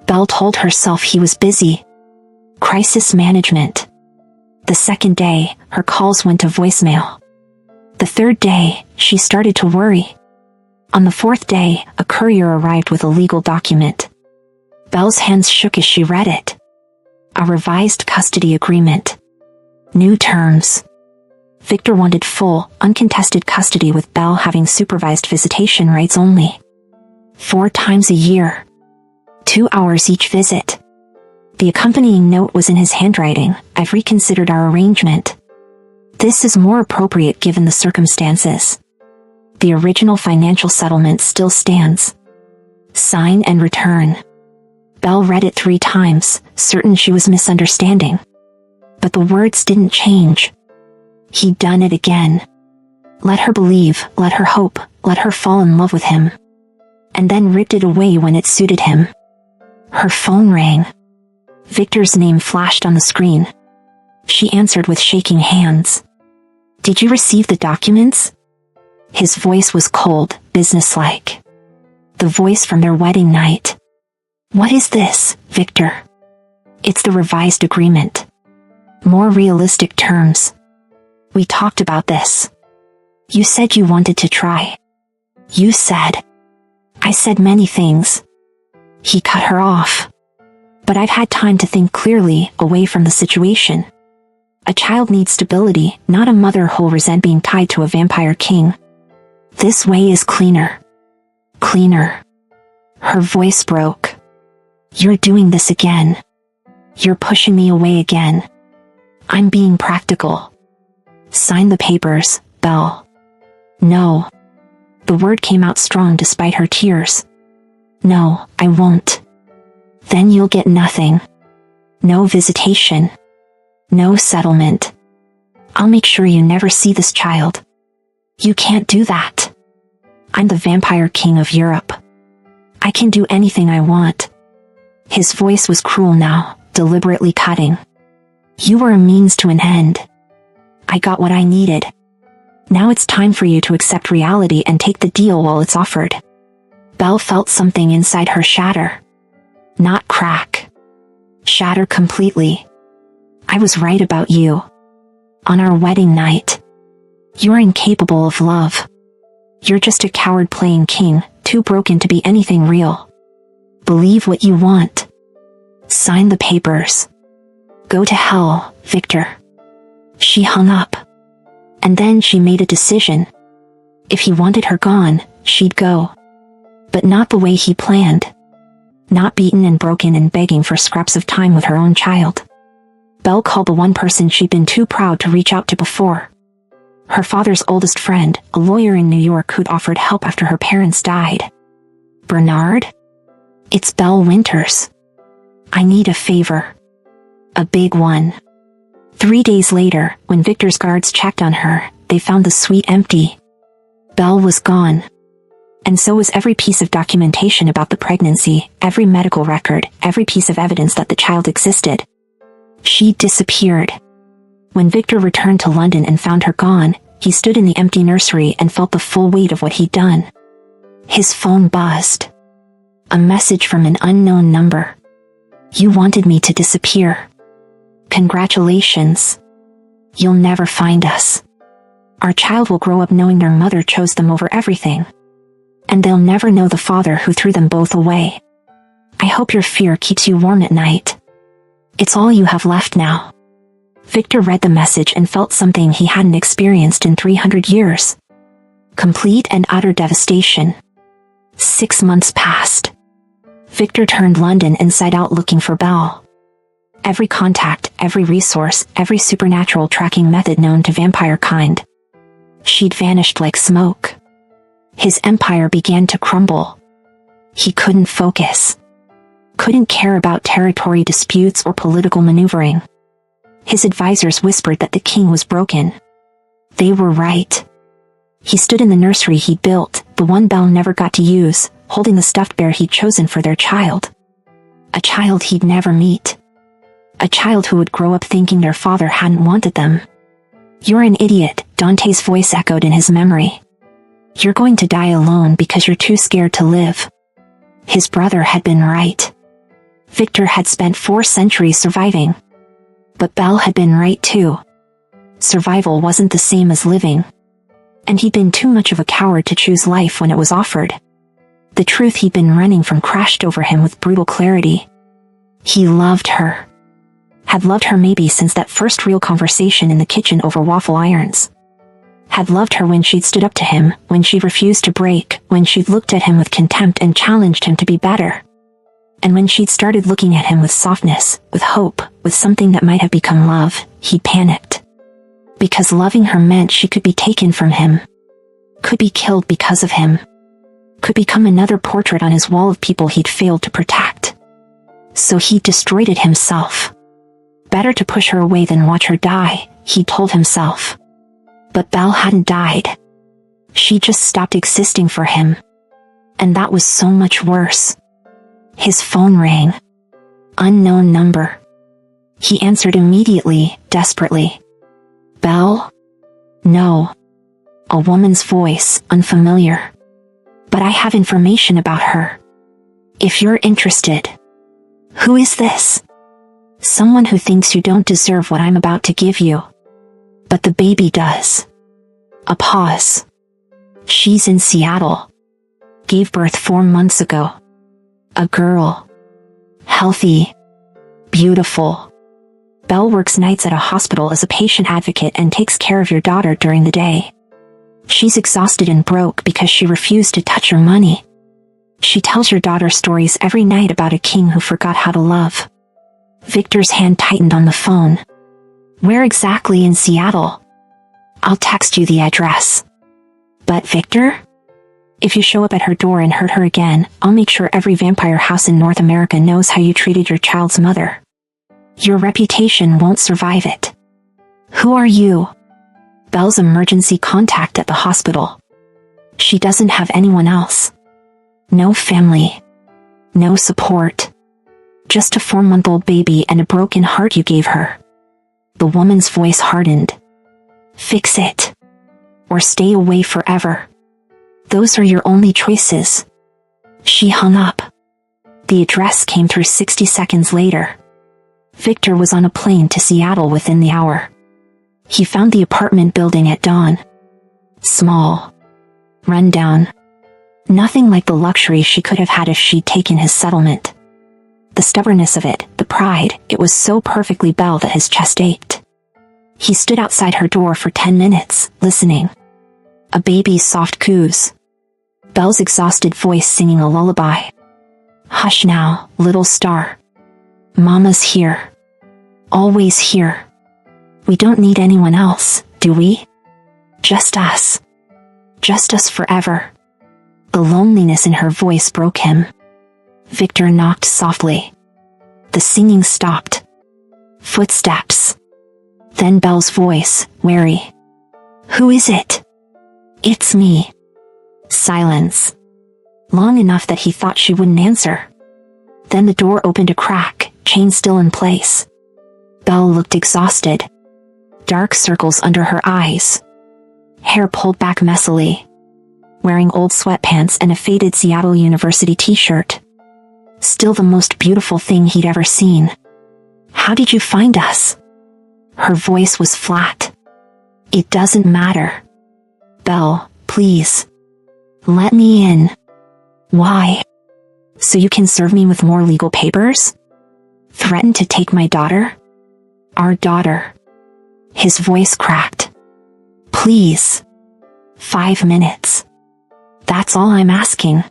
Belle told herself he was busy. Crisis management. The second day, her calls went to voicemail. The third day, she started to worry. On the fourth day, a courier arrived with a legal document. Belle's hands shook as she read it. A revised custody agreement. New terms. Victor wanted full, uncontested custody with Belle having supervised visitation rights only. 4 times a year. 2 hours each visit. The accompanying note was in his handwriting. I've reconsidered our arrangement. This is more appropriate given the circumstances. The original financial settlement still stands. Sign and return. Belle read it 3 times, certain she was misunderstanding. But the words didn't change. He'd done it again. Let her believe, let her hope, let her fall in love with him. And then ripped it away when it suited him. Her phone rang. Victor's name flashed on the screen. She answered with shaking hands. "Did you receive the documents?" His voice was cold, businesslike. The voice from their wedding night. "What is this, Victor?" "It's the revised agreement. More realistic terms. We talked about this. You said you wanted to try. You said." "I said many things." He cut her off. "But I've had time to think clearly, away from the situation. A child needs stability, not a mother who'll resent being tied to a vampire king. This way is cleaner." Cleaner. Her voice broke. "You're doing this again. You're pushing me away again. I'm being practical. Sign the papers, Belle." "No." The word came out strong despite her tears. "No, I won't." "Then you'll get nothing. No visitation. No settlement. I'll make sure you never see this child." "You can't do that. I'm the vampire king of Europe. I can do anything I want." His voice was cruel now, deliberately cutting. "You were a means to an end. I got what I needed. Now it's time for you to accept reality and take the deal while it's offered." Belle felt something inside her shatter. Not crack. Shatter completely. "I was right about you. On our wedding night. You're incapable of love. You're just a coward playing king, too broken to be anything real. Believe what you want. Sign the papers. Go to hell, Victor." She hung up. And then she made a decision. If he wanted her gone, she'd go. But not the way he planned. Not beaten and broken and begging for scraps of time with her own child. Belle called the one person she'd been too proud to reach out to before. Her father's oldest friend, a lawyer in New York who'd offered help after her parents died. "Bernard? It's Belle Winters. I need a favor. A big one." 3 days later, when Victor's guards checked on her, they found the suite empty. Belle was gone. And so was every piece of documentation about the pregnancy, every medical record, every piece of evidence that the child existed. She disappeared. When Victor returned to London and found her gone, he stood in the empty nursery and felt the full weight of what he'd done. His phone buzzed. A message from an unknown number. "You wanted me to disappear. Congratulations. You'll never find us. Our child will grow up knowing their mother chose them over everything. And they'll never know the father who threw them both away. I hope your fear keeps you warm at night. It's all you have left now." Victor read the message and felt something he hadn't experienced in 300 years. Complete and utter devastation. 6 months passed. Victor turned London inside out looking for Belle. Every contact, every resource, every supernatural tracking method known to vampire kind. She'd vanished like smoke. His empire began to crumble. He couldn't focus. Couldn't care about territory disputes or political maneuvering. His advisors whispered that the king was broken. They were right. He stood in the nursery he'd built, the one Belle never got to use, holding the stuffed bear he'd chosen for their child. A child he'd never meet. A child who would grow up thinking their father hadn't wanted them. "You're an idiot," Dante's voice echoed in his memory. "You're going to die alone because you're too scared to live." His brother had been right. Victor had spent 4 centuries surviving. But Belle had been right too. Survival wasn't the same as living. And he'd been too much of a coward to choose life when it was offered. The truth he'd been running from crashed over him with brutal clarity. He loved her. Had loved her maybe since that first real conversation in the kitchen over waffle irons. Had loved her when she'd stood up to him, when she'd refused to break, when she'd looked at him with contempt and challenged him to be better. And when she'd started looking at him with softness, with hope, with something that might have become love, he'd panicked. Because loving her meant she could be taken from him, could be killed because of him, could become another portrait on his wall of people he'd failed to protect. So he destroyed it himself. Better to push her away than watch her die, he told himself. But Belle hadn't died. She just stopped existing for him. And that was so much worse. His phone rang. Unknown number. He answered immediately, desperately. Belle? No. A woman's voice, unfamiliar. But I have information about her. If you're interested. Who is this? Someone who thinks you don't deserve what I'm about to give you. But the baby does. A pause. She's in Seattle. Gave birth 4 months ago. A girl. Healthy. Beautiful. Belle works nights at a hospital as a patient advocate and takes care of your daughter during the day. She's exhausted and broke because she refused to touch her money. She tells your daughter stories every night about a king who forgot how to love. Victor's hand tightened on the phone. Where exactly in Seattle? I'll text you the address. But Victor? If you show up at her door and hurt her again, I'll make sure every vampire house in North America knows how you treated your child's mother. Your reputation won't survive it. Who are you? Belle's emergency contact at the hospital. She doesn't have anyone else. No family. No support. Just a 4-month-old baby and a broken heart you gave her. The woman's voice hardened. Fix it. Or stay away forever. Those are your only choices. She hung up. The address came through 60 seconds later. Victor was on a plane to Seattle within the hour. He found the apartment building at dawn. Small. Run down. Nothing like the luxury she could have had if she'd taken his settlement. The stubbornness of it, the pride, it was so perfectly Belle that his chest ached. He stood outside her door for 10 minutes, listening. A baby's soft coos. Belle's exhausted voice singing a lullaby. Hush now, little star. Mama's here. Always here. We don't need anyone else, do we? Just us. Just us forever. The loneliness in her voice broke him. Victor knocked softly. The singing stopped. Footsteps. Then Belle's voice, wary. Who is it? It's me. Silence. Long enough that he thought she wouldn't answer. Then the door opened a crack, chain still in place. Belle looked exhausted. Dark circles under her eyes. Hair pulled back messily. Wearing old sweatpants and a faded Seattle University t-shirt. Still the most beautiful thing he'd ever seen. How did you find us? Her voice was flat. It doesn't matter. Belle, please. Let me in. Why? So you can serve me with more legal papers? Threaten to take my daughter? Our daughter. His voice cracked. Please. 5 minutes. That's all I'm asking.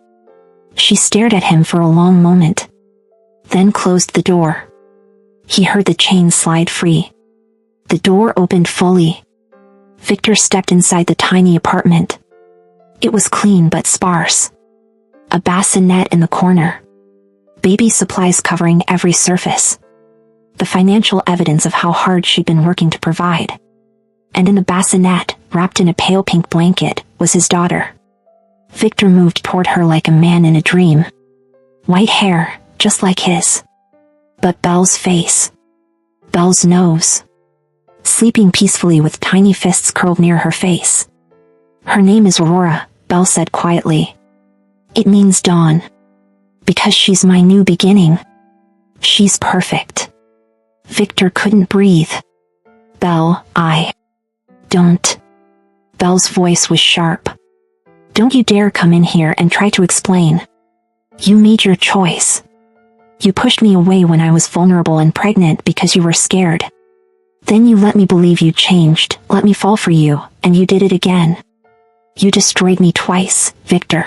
She stared at him for a long moment. Then closed the door. He heard the chain slide free. The door opened fully. Victor stepped inside the tiny apartment. It was clean but sparse. A bassinet in the corner. Baby supplies covering every surface. The financial evidence of how hard she'd been working to provide. And in the bassinet, wrapped in a pale pink blanket, was his daughter. Victor moved toward her like a man in a dream. White hair, just like his. But Belle's face. Belle's nose. Sleeping peacefully with tiny fists curled near her face. Her name is Aurora, Belle said quietly. It means dawn. Because she's my new beginning. She's perfect. Victor couldn't breathe. Belle, I don't. Belle's voice was sharp. Don't you dare come in here and try to explain. You made your choice. You pushed me away when I was vulnerable and pregnant because you were scared. Then you let me believe you changed, let me fall for you, and you did it again. You destroyed me twice, Victor.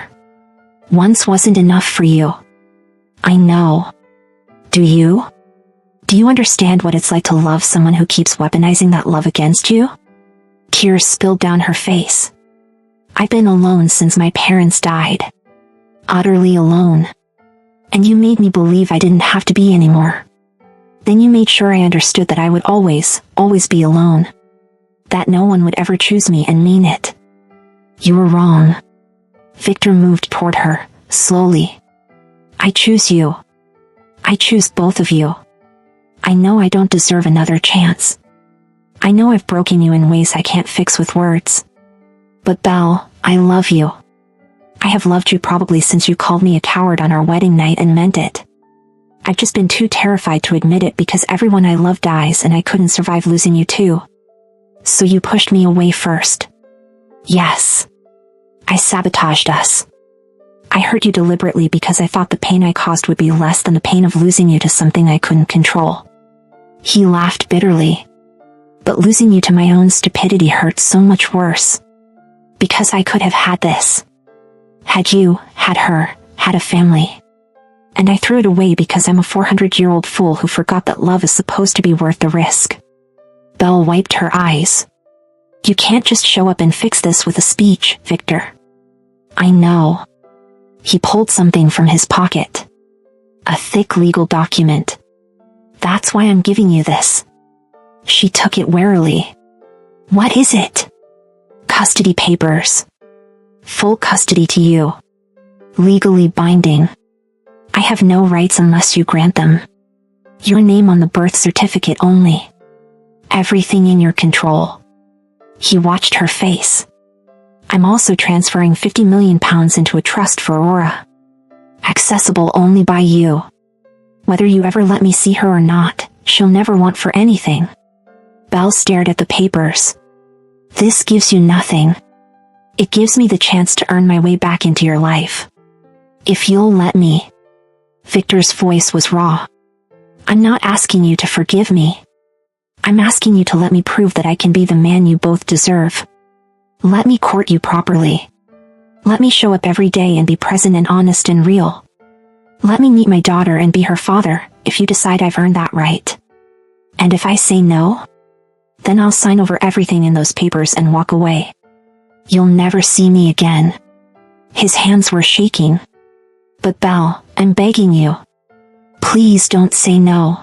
Once wasn't enough for you. I know. Do you? Do you understand what it's like to love someone who keeps weaponizing that love against you? Tears spilled down her face. I've been alone since my parents died. Utterly alone. And you made me believe I didn't have to be anymore. Then you made sure I understood that I would always be alone. That no one would ever choose me and mean it. You were wrong. Victor moved toward her, slowly. I choose you. I choose both of you. I know I don't deserve another chance. I know I've broken you in ways I can't fix with words. But Belle, I love you. I have loved you probably since you called me a coward on our wedding night and meant it. I've just been too terrified to admit it because everyone I love dies and I couldn't survive losing you too. So you pushed me away first. Yes. I sabotaged us. I hurt you deliberately because I thought the pain I caused would be less than the pain of losing you to something I couldn't control. He laughed bitterly. But losing you to my own stupidity hurt so much worse. Because I could have had this. Had you, had her, had a family. And I threw it away because I'm a 400-year-old fool who forgot that love is supposed to be worth the risk. Belle wiped her eyes. You can't just show up and fix this with a speech, Victor. I know. He pulled something from his pocket. A thick legal document. That's why I'm giving you this. She took it warily. What is it? Custody papers. Full custody to you. Legally binding. I have no rights unless you grant them. Your name on the birth certificate only. Everything in your control. He watched her face. I'm also transferring £50 million into a trust for Aurora. Accessible only by you. Whether you ever let me see her or not, she'll never want for anything. Belle stared at the papers. This gives you nothing. It gives me the chance to earn my way back into your life. If you'll let me. Victor's voice was raw. I'm not asking you to forgive me. I'm asking you to let me prove that I can be the man you both deserve. Let me court you properly. Let me show up every day and be present and honest and real. Let me meet my daughter and be her father, if you decide I've earned that right. And if I say no, then I'll sign over everything in those papers and walk away. You'll never see me again. His hands were shaking. But Belle, I'm begging you. Please don't say no.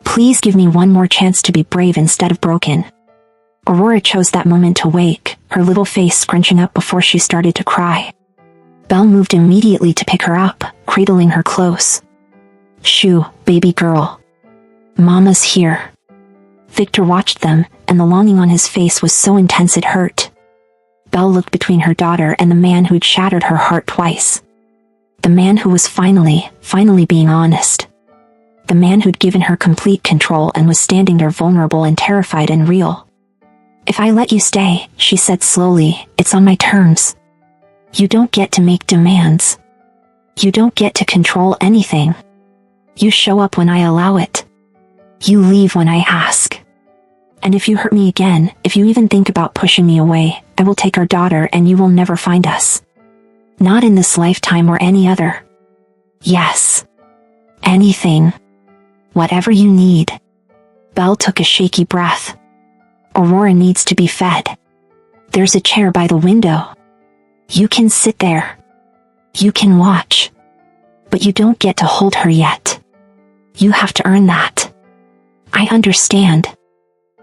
Please give me one more chance to be brave instead of broken. Aurora chose that moment to wake, her little face scrunching up before she started to cry. Belle moved immediately to pick her up, cradling her close. Shoo, baby girl. Mama's here. Victor watched them, and the longing on his face was so intense it hurt. Belle looked between her daughter and the man who'd shattered her heart twice. The man who was finally being honest. The man who'd given her complete control and was standing there vulnerable and terrified and real. If I let you stay, she said slowly, it's on my terms. You don't get to make demands. You don't get to control anything. You show up when I allow it. You leave when I ask. And if you hurt me again, if you even think about pushing me away, I will take our daughter and you will never find us. Not in this lifetime or any other. Yes. Anything. Whatever you need. Belle took a shaky breath. Aurora needs to be fed. There's a chair by the window. You can sit there. You can watch. But you don't get to hold her yet. You have to earn that. I understand.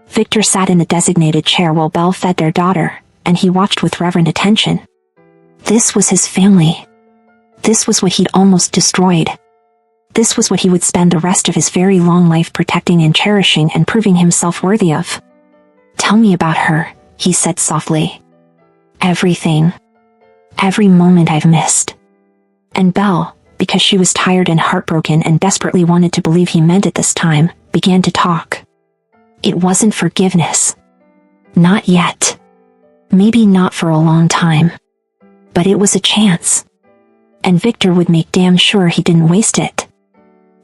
Victor sat in the designated chair while Belle fed their daughter, and he watched with reverent attention. This was his family. This was what he'd almost destroyed. This was what he would spend the rest of his very long life protecting and cherishing and proving himself worthy of. Tell me about her, he said softly. Everything. Every moment I've missed. And Belle, because she was tired and heartbroken and desperately wanted to believe he meant it this time, began to talk. It wasn't forgiveness. Not yet. Maybe not for a long time. But it was a chance. And Victor would make damn sure he didn't waste it.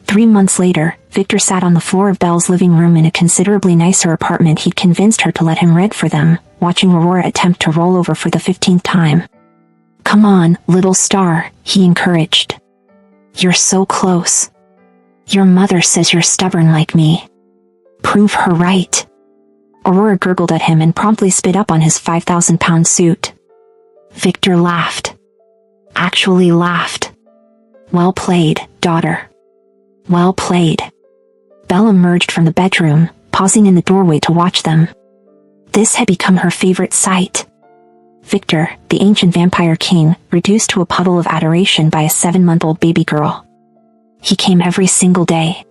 3 months later, Victor sat on the floor of Belle's living room in a considerably nicer apartment he'd convinced her to let him rent for them, watching Aurora attempt to roll over for the 15th time. Come on, little star, he encouraged. You're so close. Your mother says you're stubborn like me. Prove her right. Aurora gurgled at him and promptly spit up on his 5,000-pound suit. Victor laughed. Actually laughed. Well played, daughter. Well played. Belle emerged from the bedroom, pausing in the doorway to watch them. This had become her favorite sight. Victor, the ancient vampire king, reduced to a puddle of adoration by a 7-month-old baby girl. He came every single day.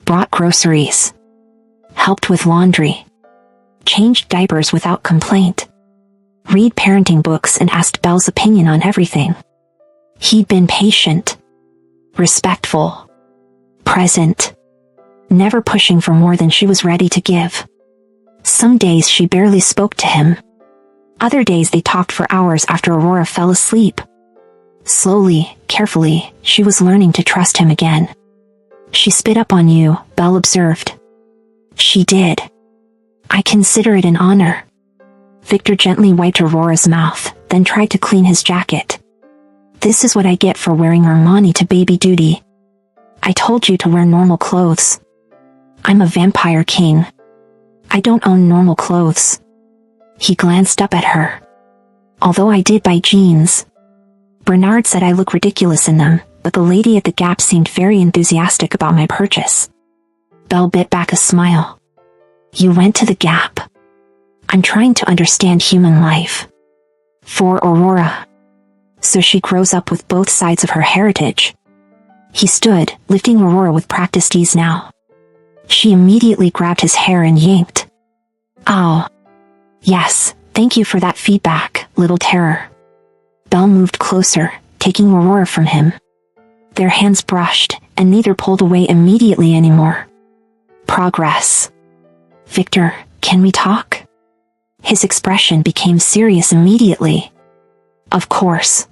Brought groceries. Helped with laundry. Changed diapers without complaint. Read parenting books and asked Belle's opinion on everything. He'd been patient. Respectful. Present. Never pushing for more than she was ready to give. Some days she barely spoke to him. Other days they talked for hours after Aurora fell asleep. Slowly, carefully, she was learning to trust him again. She spit up on you, Belle observed. She did. I consider it an honor. Victor gently wiped Aurora's mouth, then tried to clean his jacket. This is what I get for wearing Armani to baby duty. I told you to wear normal clothes. I'm a vampire king. I don't own normal clothes. He glanced up at her. Although I did buy jeans. Bernard said I look ridiculous in them, but the lady at the Gap seemed very enthusiastic about my purchase. Belle bit back a smile. You went to the Gap. I'm trying to understand human life. For Aurora. So she grows up with both sides of her heritage. He stood, lifting Aurora with practiced ease now. She immediately grabbed his hair and yanked. Oh. Yes, thank you for that feedback, little terror. Belle moved closer, taking Aurora from him. Their hands brushed, and neither pulled away immediately anymore. Progress. Victor, can we talk? His expression became serious immediately. Of course.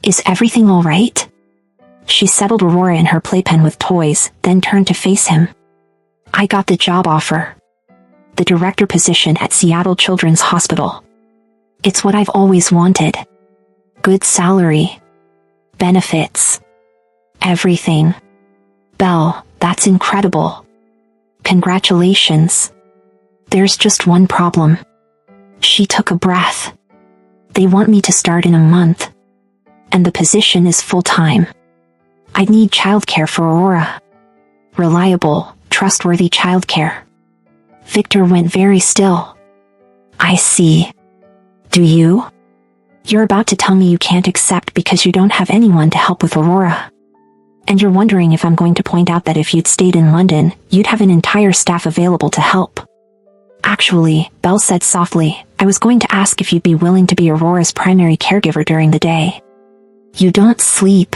Is everything all right? She settled Aurora in her playpen with toys, then turned to face him. I got the job offer. The director position at Seattle Children's Hospital. It's what I've always wanted. Good salary. Benefits. Everything. Belle, that's incredible. Congratulations. There's just one problem. She took a breath. They want me to start in a month. And the position is full-time. I'd need childcare for Aurora. Reliable, trustworthy childcare. Victor went very still. I see. Do you? You're about to tell me you can't accept because you don't have anyone to help with Aurora. And you're wondering if I'm going to point out that if you'd stayed in London, you'd have an entire staff available to help. Actually, Belle said softly, I was going to ask if you'd be willing to be Aurora's primary caregiver during the day. You don't sleep.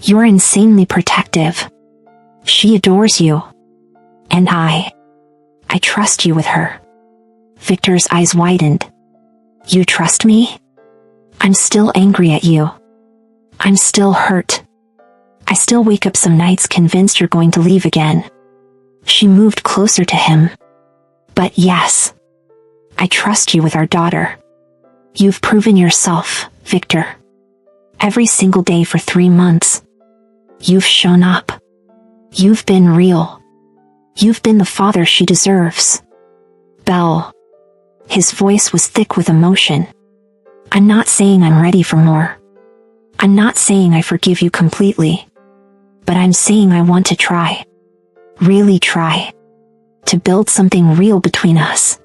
You're insanely protective. She adores you. And I trust you with her. Victor's eyes widened. You trust me? I'm still angry at you. I'm still hurt. I still wake up some nights convinced you're going to leave again. She moved closer to him. But yes, I trust you with our daughter. You've proven yourself, Victor. Every single day for 3 months. You've shown up. You've been real. You've been the father she deserves. Belle. His voice was thick with emotion. I'm not saying I'm ready for more. I'm not saying I forgive you completely. But I'm saying I want to try. Really try. To build something real between us.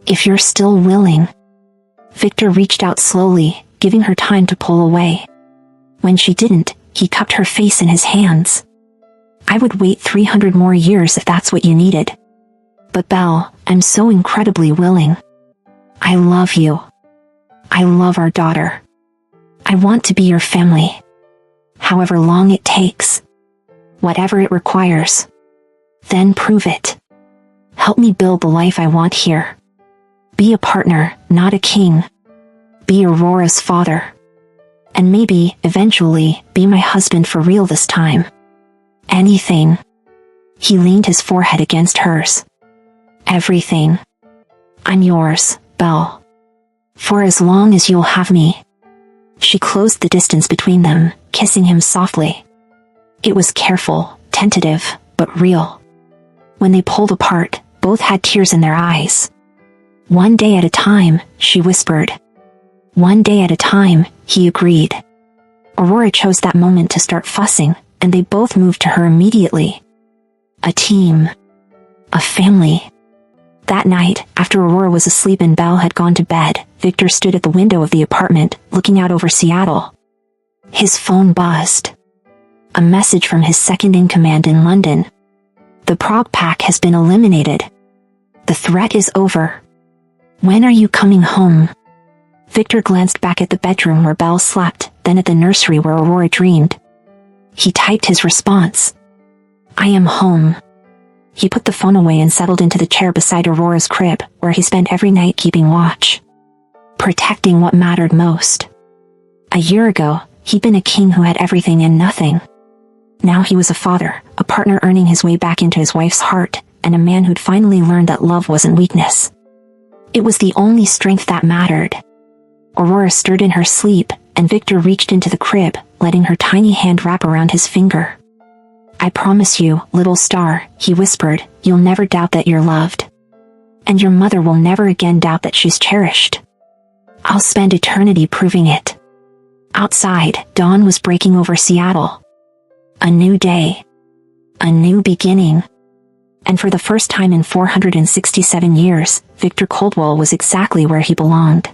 If you're still willing. Victor reached out slowly, giving her time to pull away. When she didn't, he cupped her face in his hands. I would wait 300 more years if that's what you needed. But Belle, I'm so incredibly willing. I love you. I love our daughter. I want to be your family. However long it takes. Whatever it requires. Then prove it. Help me build the life I want here. Be a partner, not a king. Be Aurora's father. And maybe, eventually, be my husband for real this time. Anything. He leaned his forehead against hers. Everything. I'm yours, Belle. For as long as you'll have me. She closed the distance between them, kissing him softly. It was careful, tentative, but real. When they pulled apart, both had tears in their eyes. "One day at a time," she whispered. "One day at a time," he agreed. Aurora chose that moment to start fussing, and they both moved to her immediately. A team. A family. That night, after Aurora was asleep and Belle had gone to bed, Victor stood at the window of the apartment, looking out over Seattle. His phone buzzed. A message from his second-in-command in London. "The Prague Pack has been eliminated. The threat is over. When are you coming home?" Victor glanced back at the bedroom where Belle slept, then at the nursery where Aurora dreamed. He typed his response. "I am home." He put the phone away and settled into the chair beside Aurora's crib, where he spent every night keeping watch. Protecting what mattered most. A year ago, he'd been a king who had everything and nothing. Now he was a father, a partner earning his way back into his wife's heart, and a man who'd finally learned that love wasn't weakness. It was the only strength that mattered. Aurora stirred in her sleep, and Victor reached into the crib, letting her tiny hand wrap around his finger. "I promise you, little star," he whispered, "you'll never doubt that you're loved. And your mother will never again doubt that she's cherished. I'll spend eternity proving it." Outside, dawn was breaking over Seattle. A new day. A new beginning. And for the first time in 467 years, Victor Coldwell was exactly where he belonged.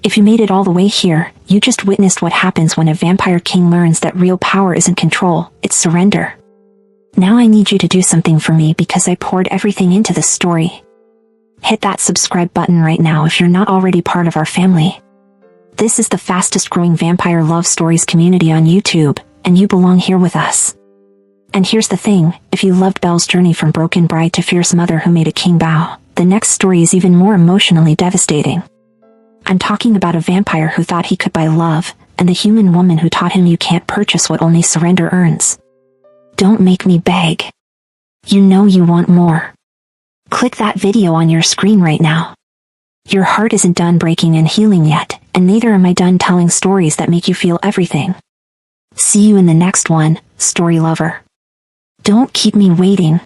If you made it all the way here, you just witnessed what happens when a vampire king learns that real power isn't control, it's surrender. Now I need you to do something for me because I poured everything into this story. Hit that subscribe button right now if you're not already part of our family. This is the fastest growing vampire love stories community on YouTube, and you belong here with us. And here's the thing, if you loved Belle's journey from broken bride to fierce mother who made a king bow, the next story is even more emotionally devastating. I'm talking about a vampire who thought he could buy love, and the human woman who taught him you can't purchase what only surrender earns. Don't make me beg. You know you want more. Click that video on your screen right now. Your heart isn't done breaking and healing yet, and neither am I done telling stories that make you feel everything. See you in the next one, story lover. Don't keep me waiting.